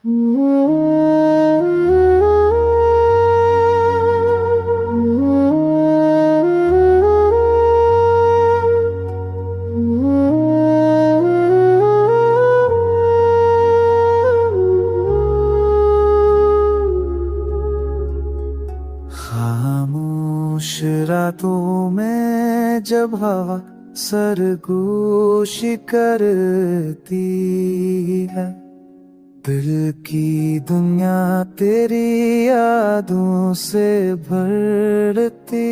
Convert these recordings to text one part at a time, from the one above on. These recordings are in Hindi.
खामोश रातों में जब हवा सरगोश करती है, दिल की दुनिया तेरी यादों से भरती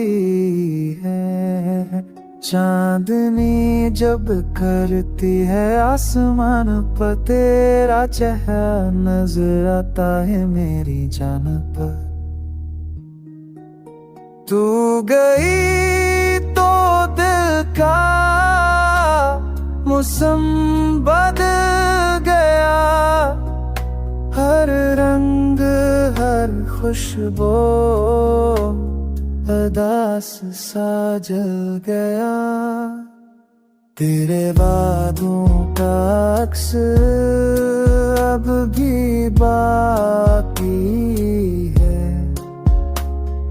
है। चांदनी जब करती है आसमान पर तेरा चेहरा नजर आता है मेरी जान पर। तू गई तो दिल का मौसम बदल गया, हर रंग हर खुशबू उदास सा जल गया। तेरे वादों का अक्स अब भी बाकी है,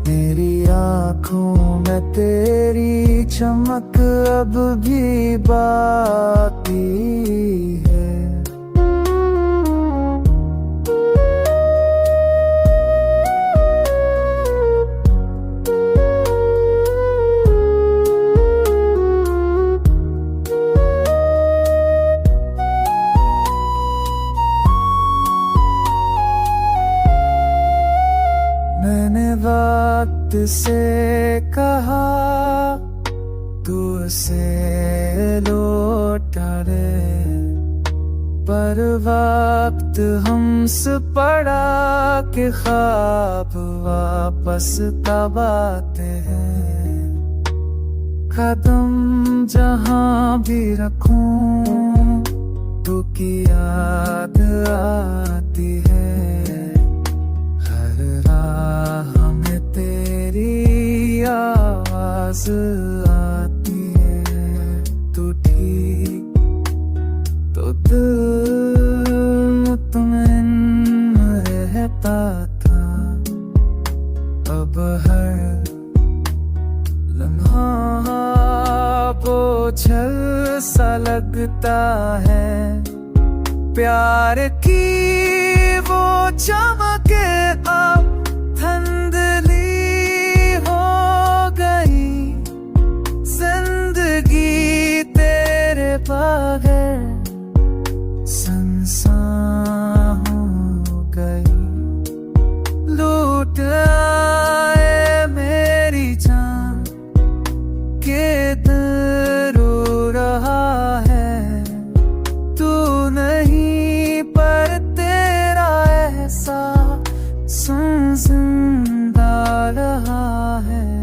मेरी आँखों में तेरी चमक अब भी बाकी है। मैंने वक्त से कहा तू उसे लौटा दे, पर वक्त हमसे पड़ा के ख्वाब वापस तब आते हैं। कदम जहाँ भी रखूं तू की याद आती है, हमें तेरी आवाज आती है। तू ठीक तो दिल मुतमइन रहता था, अब हर लम्हा बोझल सा लगता है। प्यार की वो चमके अब धुंधली हो गई, जिंदगी तेरे बगैर सुनसान हो गई। लूट आए मेरी जान के दिल रो रहा है, तू नहीं पर तेरा एहसास जिंदा रहा है।